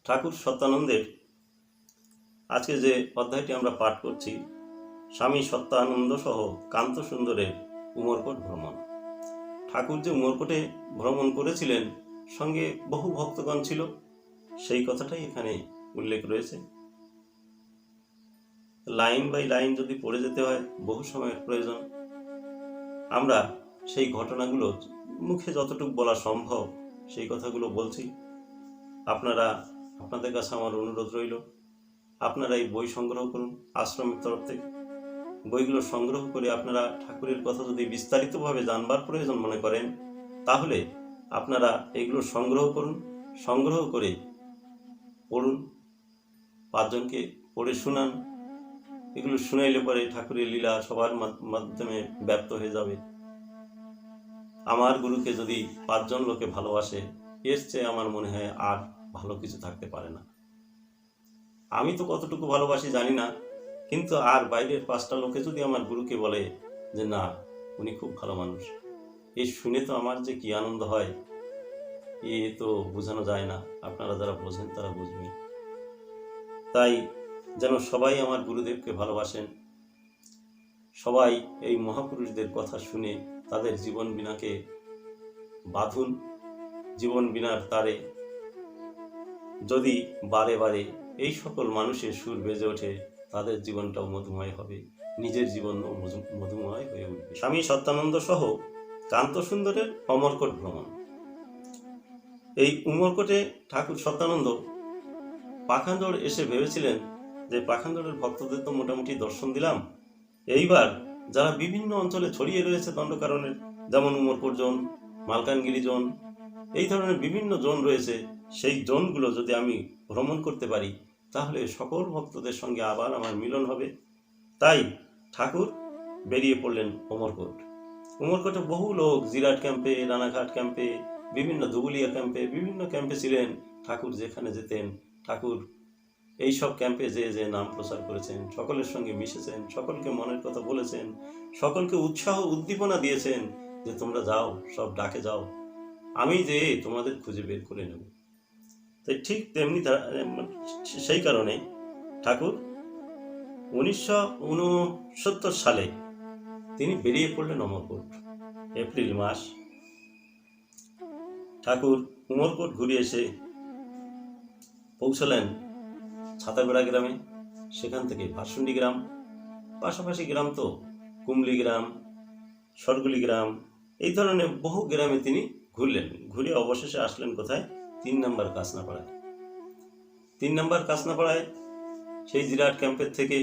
ঠাকুর সত্যানন্দের আজকে যে অধ্যায়টি আমরা পাঠ করছি, স্বামী সত্যানন্দ সহ কান্ত সুন্দরের উমরকোট ভ্রমণ। ঠাকুর যে উমরকোটে ভ্রমণ করেছিলেন, সঙ্গে বহু ভক্তগণ ছিল, সেই কথাটাই এখানে উল্লেখ রয়েছে। লাইন বাই লাইন যদি পড়ে যেতে হয়, বহু সময়ের প্রয়োজন। আমরা সেই ঘটনাগুলো মুখে যতটুকু বলা সম্ভব সেই কথাগুলো বলছি। আপনাদের কাছে আমার অনুরোধ রইল, আপনারা এই বই সংগ্রহ করুন আশ্রমের তরফ থেকে। বইগুলো সংগ্রহ করে আপনারা ঠাকুরের কথা যদি বিস্তারিতভাবে জানবার প্রয়োজন মনে করেন, তাহলে আপনারা এগুলো সংগ্রহ করুন, সংগ্রহ করে পড়ুন, 5 জনকে পড়ে শোনান। এগুলো শুনাইলে পরে ঠাকুরের লীলা সবার মাধ্যমে ব্যপ্ত হয়ে যাবে। আমার গুরুকে যদি 5 জন লোকে ভালোবাসে, এর চেয়ে আমার মনে হয় আর ভালো কিছু থাকতে পারে না। আমি তো কতটুকু ভালোবাসি জানি না, কিন্তু আর বাইরের 5টা লোকে যদি আমার গুরুকে বলে যে না, উনি খুব ভালো মানুষ, এই শুনে তো আমার যে কি আনন্দ হয়, এ তো বোঝানো যায় না। আপনারা যারা বোঝেন তারা বুঝবেন। তাই যেন সবাই আমার গুরুদেবকে ভালোবাসেন, সবাই এই মহাপুরুষদের কথা শুনে তাদের জীবন বীণাকে বাঁধুন। জীবন বীণার তারে যদি বারে বারে এই সকল মানুষের সুর বেজে ওঠে, তাদের জীবনটাও মধুময় হবে, নিজের জীবনও মধুময় হয়ে উঠবে। স্বামী সত্যানন্দ সহ কান্ত সুন্দরের অমরকোট ভ্রমণ। এই উমরকোটে ঠাকুর সত্যানন্দ পাখান্জর এসে ভেবেছিলেন যে পাখান্জরের ভক্তদের তো মোটামুটি দর্শন দিলাম, এইবার যারা বিভিন্ন অঞ্চলে ছড়িয়ে রয়েছে দণ্ডকারণ্যের, যেমন উমরকোট জোন, মালকানগিরি জোন, এই ধরনের বিভিন্ন জোন রয়েছে, সেই জোনগুলো যদি আমি ভ্রমণ করতে পারি, তাহলে সকল ভক্তদের সঙ্গে আবার আমার মিলন হবে। তাই ঠাকুর বেরিয়ে পড়লেন উমরকোট। উমরকোটে বহু লোক জিরাট ক্যাম্পে, রানাঘাট ক্যাম্পে, বিভিন্ন ধুবুলিয়া ক্যাম্পে, বিভিন্ন ক্যাম্পে ছিলেন। ঠাকুর যেখানে যেতেন, ঠাকুর এই সব ক্যাম্পে যে নাম প্রচার করেছেন, সকলের সঙ্গে মিশেছেন, সকলকে মনের কথা বলেছেন, সকলকে উৎসাহ উদ্দীপনা দিয়েছেন যে তোমরা যাও, সব ডাকে যাও, আমি যে তোমাদের খুঁজে বের করে নেব। তাই ঠিক তেমনি সেই কারণে ঠাকুর 1969 সালে তিনি বেরিয়ে পড়লেন অমরকোট। এপ্রিল মাস। ঠাকুর উমরকোট ঘুরে এসে পৌঁছলেন ছাতাবেড়া গ্রামে। সেখান থেকে ভাসুন্ডি গ্রাম, পাশাপাশি গ্রাম তো কুমলি গ্রাম, সরগুলি গ্রাম, এই ধরনের বহু গ্রামে তিনি ঘুরলেন। ঘুরে অবশেষে আসলেন কোথায়? 3 নম্বর কাসনাপাড়ায়। 3 নম্বর কাসনাপাড়ায় সেই জিরাট ক্যাম্পের থেকে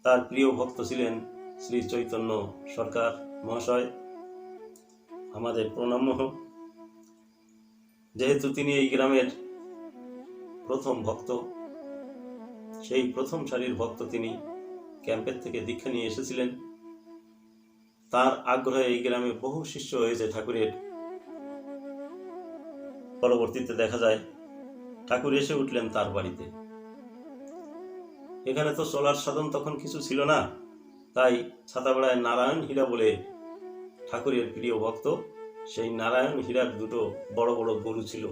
তার প্রিয় ভক্ত ছিলেন শ্রী চৈতন্য সরকার মহাশয়। আমাদের প্রণাম্য হোক, যেহেতু তিনি এই গ্রামের প্রথম ভক্ত, সেই প্রথম সারির ভক্ত তিনি ক্যাম্পের থেকে দীক্ষা নিয়ে এসেছিলেন। তার আগ্রহে এই গ্রামে বহু শিষ্য হয়েছে ঠাকুরের। পরবর্তীতে দেখা যায় ঠাকুর এসে উঠলেন তার বাড়িতে। এখানে তো চলার সাধন তখন কিছু ছিল না, তাই ছাতাবেড়ায় নারায়ণ হীরা বলে ঠাকুরের প্রিয় ভক্ত, সেই নারায়ণ হীরার 2টো বড় বড় গরু ছিল।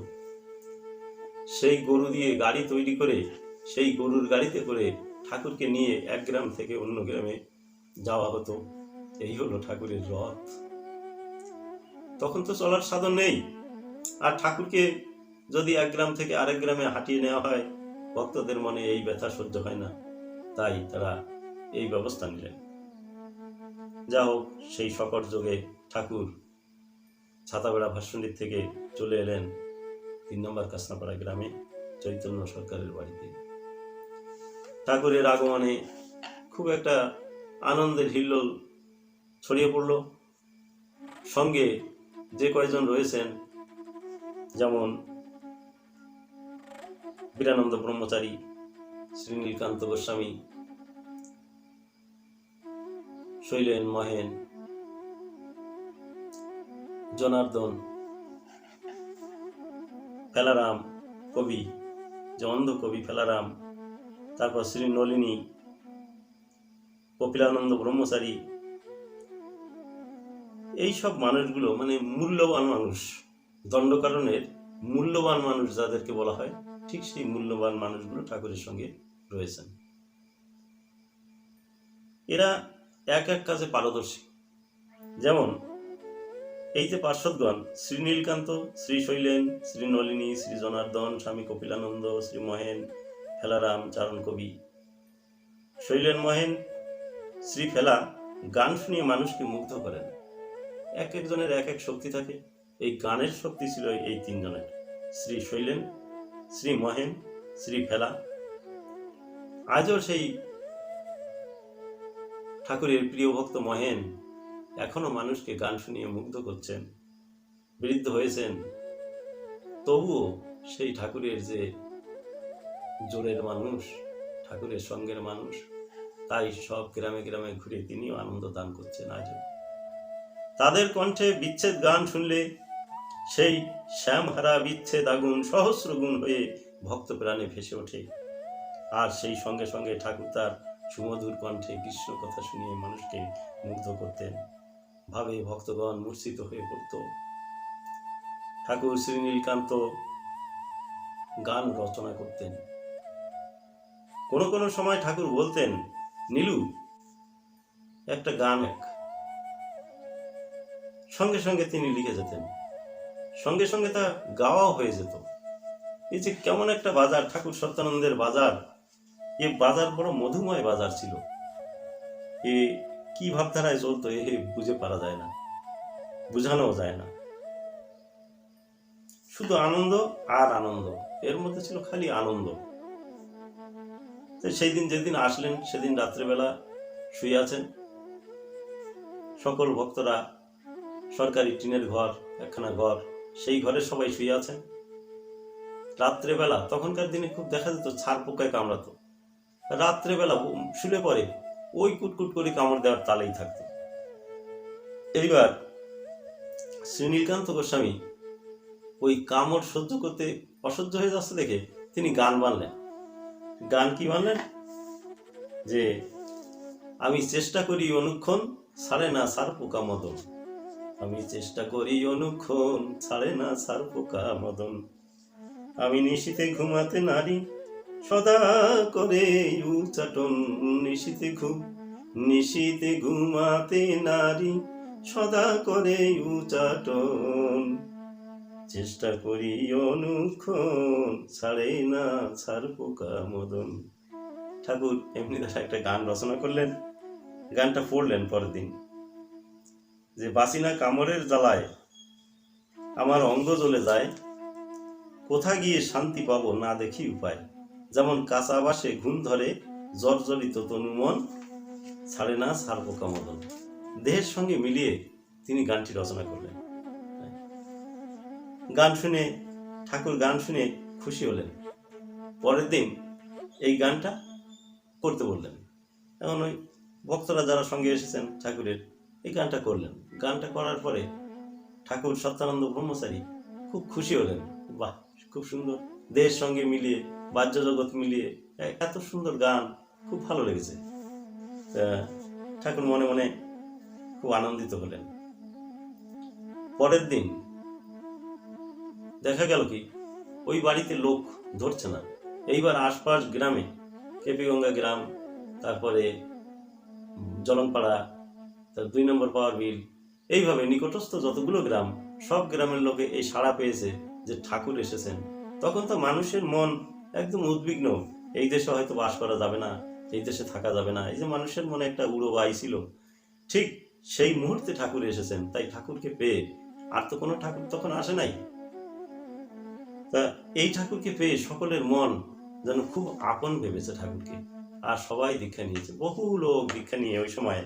সেই গরু দিয়ে গাড়ি তৈরি করে, সেই গরুর গাড়িতে করে ঠাকুরকে নিয়ে এক গ্রাম থেকে অন্য গ্রামে যাওয়া হতো। এই হলো ঠাকুরের রথ। তখন তো চলার সাধন নেই, আর ঠাকুরকে যদি এক গ্রাম থেকে আরেক গ্রামে হাঁটিয়ে নেওয়া হয়, ভক্তদের মনে এই ব্যথা সহ্য হয় না, তাই তারা এই ব্যবস্থা নিলেন। যা হোক, সেই সকট যোগে ঠাকুর ছাতাবেড়া ভাসুন্ডির থেকে চলে এলেন 3 নম্বর কাসনাপাড়া গ্রামে চৈতন্য সরকারের বাড়িতে। ঠাকুরের আগমনে খুব একটা আনন্দের হিল্লোল ছড়িয়ে পড়ল। সঙ্গে যে কয়জন রয়েছেন, যেমন বীরানন্দ ব্রহ্মচারী, শ্রী নীলকান্ত গোস্বামী, শৈলেন মহেন, জনার্দন, ফেলারাম কবি, যে অন্ধ কবি ফেলারাম, তারপর শ্রী নলিনী, কপিলানন্দ ব্রহ্মচারী, এই সব মানুষগুলো মানে মূল্যবান মানুষ, দণ্ডকারণ্যের মূল্যবান মানুষ যাদেরকে বলা হয়, ঠিক সেই মূল্যবান মানুষগুলো ঠাকুরের সঙ্গে রয়েছেন। এরা এক এক কাজে পারদর্শী। যেমন এই যে পার্শ্বদগণ, শ্রী নীলকান্ত, শ্রী শৈলেন, শ্রী নলিনী, শ্রী জনার্দন, স্বামী কপিলানন্দ, শ্রী মহেন, ফেলারাম, চারণ কবি। শৈলেন, মহেন, শ্রী ফেলা গান শুনিয়ে মানুষকে মুগ্ধ করেন। এক একজনের এক এক শক্তি থাকে। এই গানের শক্তি ছিল এই তিনজনের, শ্রী শৈলেন, শ্রী মহেন, শ্রী ফেলা। আজও সেই ঠাকুরের প্রিয় ভক্ত মহেন এখনো মানুষকে গান শুনিয়ে মুগ্ধ করছেন। বৃদ্ধ হয়েছেন, তবুও সেই ঠাকুরের যে জোরের মানুষ, ঠাকুরের সঙ্গের মানুষ, তাই সব গ্রামে গ্রামে ঘুরে তিনিও আনন্দ দান করছেন আজও। তাদের কণ্ঠে বিচ্ছেদ গান শুনলে সেই শ্যামহারা বিচ্ছেদ আগুন সহস্র গুণ হয়ে ভক্ত প্রাণে ভেসে ওঠে। আর সেই সঙ্গে সঙ্গে ঠাকুর তার সুমধুর কণ্ঠে কৃষ্ণ কথা শুনিয়ে মানুষকে মুগ্ধ করতেন। ভাবে ভক্তগণ মূর্ছিত হয়ে পড়ত। ঠাকুর শ্রী নীলকান্ত গান রচনা করতেন। কোনো কোনো সময় ঠাকুর বলতেন, নীলু একটা গান এক, সঙ্গে সঙ্গে তিনি লিখে যেতেন, সঙ্গে সঙ্গে তা গাওয়াও হয়ে যেত। এই যে কেমন একটা বাজার, ঠাকুর সত্যানন্দের বাজার, এ বাজার বড় মধুময় বাজার ছিল। এ কি ভাবধারায় চলতো এ বুঝে পারা যায় না, বুঝানো যায় না। শুধু আনন্দ আর আনন্দ, এর মধ্যে ছিল খালি আনন্দ। সেই দিন যেদিন আসলেন সেদিন রাত্রেবেলা শুয়ে আছেন সকল ভক্তরা। সরকারি টিনের ঘর, একখানা ঘর, সেই ঘরে সবাই শুয়ে আছেন। রাত্রেবেলা, তখনকার দিনে খুব দেখা যেত ছাড় পোকায় কামড়াতো। রাত্রেবেলা শুলে পরে ওই কুটকুট করে কামড় দেওয়ার তালেই থাকতো। এইবার শ্রী নীলকান্ত গোস্বামী ওই কামড় সহ্য করতে অসহ্য হয়ে যাচ্ছে দেখে তিনি গান বানলেন। গান কি বানলেন? যে আমি চেষ্টা করি অনুক্ষণ, ছাড়ে না সার পোকা মদন। আমি চেষ্টা করি অনুক্ষণ, ছাড়ে না সার পোকা মদন। আমি নিশীথে ঘুমাতে নারী, সদা করে উচ্চাটন। নিশীথে ঘুমাতে নারী, সদা করে উচ্চাটন। চেষ্টা করি অনুক্ষণ, ছাড়ে না ছাড় পোকা মদন। ঠাকুর এমনি একটা গান রচনা করলেন, গানটা পড়লেন পরের দিন, যে বাসিনা কামড়ের জ্বালায় আমার অঙ্গ জ্বলে যায়, কোথা গিয়ে শান্তি পাবো না দেখি উপায়। যেমন কাঁচা বাসে ঘুম ধরে, জর্জরিত তনু মন, ছাড়ে না ছাড় পোকা মদন। দেহের সঙ্গে মিলিয়ে তিনি গানটি রচনা করলেন। গান শুনে ঠাকুর গান শুনে খুশি হলেন। পরের দিন এই গানটা করতে বললেন। এখন ওই ভক্তরা যারা সঙ্গে এসেছেন ঠাকুরের, এই গানটা করলেন। গানটা করার পরে ঠাকুর সত্যানন্দ ব্রহ্মচারী খুব খুশি হলেন। বাহ, খুব সুন্দর, দেহের সঙ্গে মিলিয়ে, বাহ্য জগৎ মিলিয়ে এত সুন্দর গান, খুব ভালো লেগেছে। ঠাকুর মনে মনে খুব আনন্দিত হলেন। পরের দিন দেখা গেল কি, ওই বাড়িতে লোক ধরছে না। এইবার আশপাশ গ্রামে, কেপিগঙ্গা গ্রাম, তারপরে জলংপাড়া, 2 নম্বর পাওয়ার বিল, এইভাবে নিকটস্থ যতগুলো গ্রাম, সব গ্রামের লোকে এই সাড়া পেয়েছে যে ঠাকুর এসেছেন। তখন তো মানুষের মন একদম উদ্বিগ্ন, এই দেশে হয়তো বাস করা যাবে না, এই দেশে থাকা যাবে না। এই যে মানুষের মনে একটা উড়ো বাই ছিল, ঠিক সেই মুহূর্তে ঠাকুর এসেছেন। তাই ঠাকুরকে পেয়ে, আর তো কোনো ঠাকুর তখন আসে নাই, তা এই ঠাকুরকে পেয়ে সকলের মন যেন খুব আপন ভেবেছে ঠাকুরকে। আর সবাই দীক্ষা নিয়েছে, বহু লোক দীক্ষা নিয়ে, ওই সময়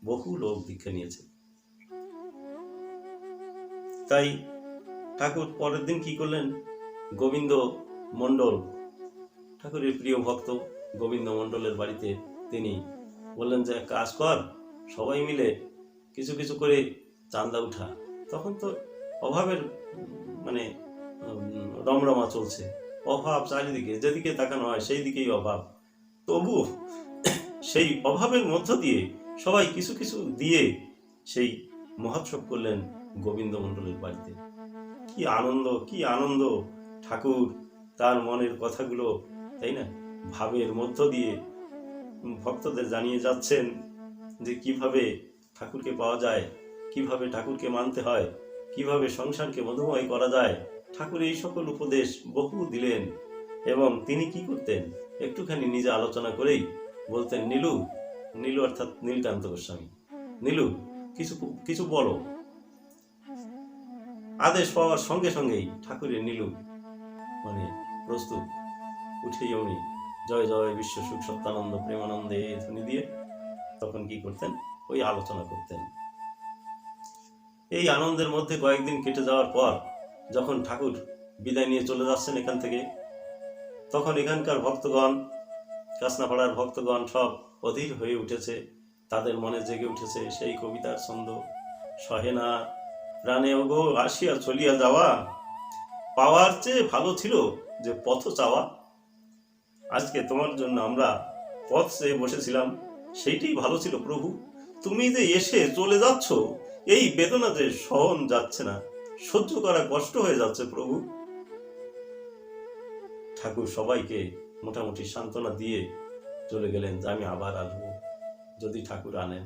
বহু লোক দীক্ষা নিয়েছে। তাই ঠাকুর পরের দিন কি করলেন, গোবিন্দ মণ্ডল, ঠাকুরের প্রিয় ভক্ত গোবিন্দ মণ্ডলের বাড়িতে তিনি বললেন যে কাজ কর, সবাই মিলে কিছু কিছু করে চাঁদা উঠা। তখন তো অভাবের মানে রমরমা চলছে, অভাব চারিদিকে, যেদিকে তাকানো হয় সেই দিকেই অভাব। তবুও সেই অভাবের মধ্য দিয়ে সবাই কিছু কিছু দিয়ে সেই মহোৎসব করলেন গোবিন্দ মণ্ডলের বাড়িতে। কি আনন্দ, কি আনন্দ! ঠাকুর তার মনের কথাগুলো, তাই না, ভাবের মধ্য দিয়ে ভক্তদের জানিয়ে যাচ্ছেন যে কিভাবে ঠাকুরকে পাওয়া যায়, কিভাবে ঠাকুরকে মানতে হয়, কিভাবে সংসারকে মধুময় করা যায়। ঠাকুর এই সকল উপদেশ বহু দিলেন এবং তিনি কি করতেন, একটুখানি নিজে আলোচনা করেই বলতেন, নীলু, নীলু অর্থাৎ নীলকান্ত গোস্বামী, নীলু কিছু কিছু বলো। আদেশ পাওয়ার সঙ্গে সঙ্গেই ঠাকুরের নীলু মানে প্রস্তুত, উঠেই উনি জয় জয় বিশ্ব সুখ সত্যানন্দ প্রেমানন্দে ধ্বনি দিয়ে তখন কি করতেন, ওই আলোচনা করতেন। এই আনন্দের মধ্যে কয়েকদিন কেটে যাওয়ার পর যখন ঠাকুর বিদায় নিয়ে চলে যাচ্ছেন এখান থেকে, তখন এখানকার ভক্তগণ, কাসনাপাড়ার ভক্তগণ সব অধীর হয়ে উঠেছে। তাদের মনে জেগে উঠেছে সেই কবিতার ছন্দ, সহে না প্রাণে ওগো আসিয়া চলিয়া যাওয়া, পাওয়ার চেয়ে ভালো ছিল যে পথ চাওয়া। আজকে তোমার জন্য আমরা পথ চেয়ে বসেছিলাম, সেইটাই ভালো ছিল প্রভু। তুমি যে এসে চলে যাচ্ছ, এই বেদনা যে সহন যাচ্ছে না, সহ্য করা কষ্ট হয়ে যাচ্ছে প্রভু। ঠাকুর সবাইকে মোটামুটি সান্ত্বনা দিয়ে চলে গেলেন যে আমি আবার আসবো যদি ঠাকুর আনেন।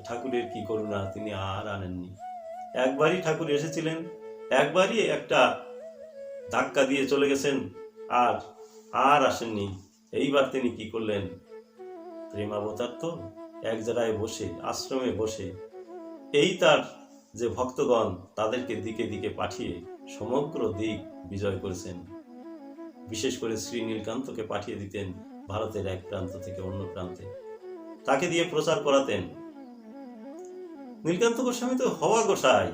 ঠাকুরের কি করুণা, তিনি আর আনেননি। একবারই ঠাকুর এসেছিলেন, একবারই একটা ধাক্কা দিয়ে চলে গেছেন, আর আর আসেননি। এইবার তিনি কি করলেন, প্রেমাবতার তো এক জায়গায় বসে, আশ্রমে বসে এই তার যে ভক্তগণ তাদেরকে দিকে দিকে পাঠিয়ে সমগ্র দিক বিজয় করেছেন। বিশেষ করে শ্রী নীলকান্তকে পাঠিয়ে দিতেন ভারতের এক প্রান্ত থেকে অন্য প্রান্তে, তাকে দিয়ে প্রচার করাতেন। নীলকান্ত গোস্বামী তো হওয়া গোসাই,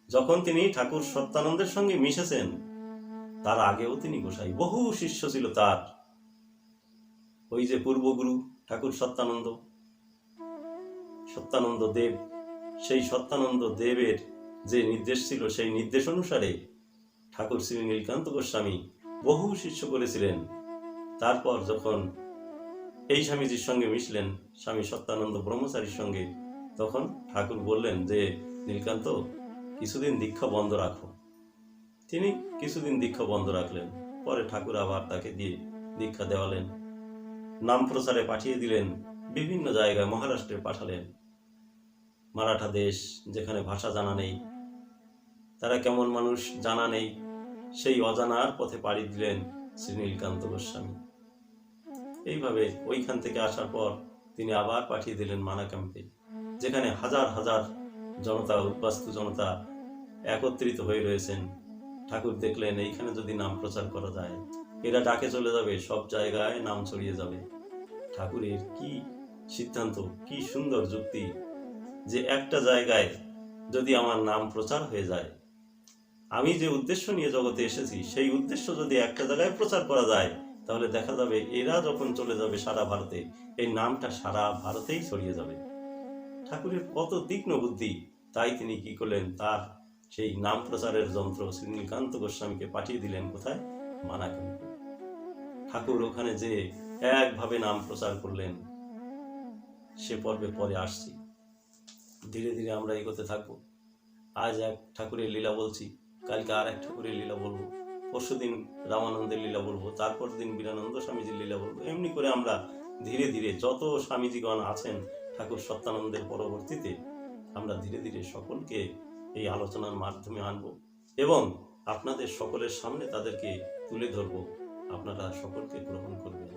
যখন তিনি ঠাকুর সত্যানন্দের সঙ্গে মিশেছেন তার আগেও তিনি গোসাই, বহু শিষ্য ছিল তার। ওই যে পূর্বগুরু ঠাকুর সত্যানন্দ, সত্যানন্দ দেব, সেই সত্যানন্দ দেবের যে নির্দেশ ছিল সেই নির্দেশ অনুসারে ঠাকুর শ্রী নীলকান্ত গোস্বামী বহু শিষ্য করেছিলেন। তারপর যখন এই স্বামীজির সঙ্গে মিশলেন, স্বামী সত্যানন্দ ব্রহ্মচারীর সঙ্গে, তখন ঠাকুর বললেন যে নীলকান্ত কিছুদিন দীক্ষা বন্ধ রাখো। তিনি কিছুদিন দীক্ষা বন্ধ রাখলেন, পরে ঠাকুর আবার তাকে দিয়ে দীক্ষা দেওয়ালেন। নাম প্রচারে পাঠিয়ে দিলেন বিভিন্ন জায়গায়, মহারাষ্ট্রে পাঠালেন। মারাঠা দেশ, যেখানে ভাষা জানা নেই, তারা কেমন মানুষ জানা নেই, সেই অজানার পথে পাড়ি দিলেন শ্রী নীলকান্ত গোস্বামী। এইভাবে ওইখান থেকে আসার পর তিনি আবার পাঠিয়ে দিলেন মানা ক্যাম্পে, যেখানে হাজার হাজার জনতা, উদ্বাস্তু জনতা একত্রিত হয়ে রয়েছেন। ঠাকুর দেখলেন এইখানে যদি নাম প্রচার করা যায়, এরা ডাকে চলে যাবে, সব জায়গায় নাম ছড়িয়ে যাবে। ঠাকুরের কি সিদ্ধান্ত, কি সুন্দর যুক্তি, যে একটা জায়গায় যদি আমার নাম প্রচার হয়ে যায়, আমি যে উদ্দেশ্য নিয়ে জগতে এসেছি সেই উদ্দেশ্য যদি একটা জায়গায় প্রচার করা যায়, তাহলে দেখা যাবে এরা যখন চলে যাবে সারা ভারতে, এই নামটা সারা ভারতেই ছড়িয়ে যাবে। ঠাকুরের কত তীক্ষ্ণ বুদ্ধি, তাই তিনি কি করলেন, তার সেই নাম প্রচারের যন্ত্র শ্রী নীলকান্ত গোস্বামীকে পাঠিয়ে দিলেন কোথায়, মানা ক্যাম্পে। ঠাকুর ওখানে যে একভাবে নাম প্রচার করলেন, সে পর্বে পরে আসছি। ধীরে ধীরে আমরা এগোতে থাকবো। আজ এক ঠাকুরের লীলা বলছি, কালকে আর এক ঠাকুরের লীলা বলবো, পরশুদিন রামানন্দের লীলা বলবো, তারপর দিন বীরানন্দ স্বামীজির লীলা বলবো। এমনি করে আমরা ধীরে ধীরে যত স্বামীজিগণ আছেন ঠাকুর সত্যানন্দের পরবর্তীতে, আমরা ধীরে ধীরে সকলকে এই আলোচনার মাধ্যমে আনবো এবং আপনাদের সকলের সামনে তাদেরকে তুলে ধরবো। আপনারা সকলকে গ্রহণ করবেন।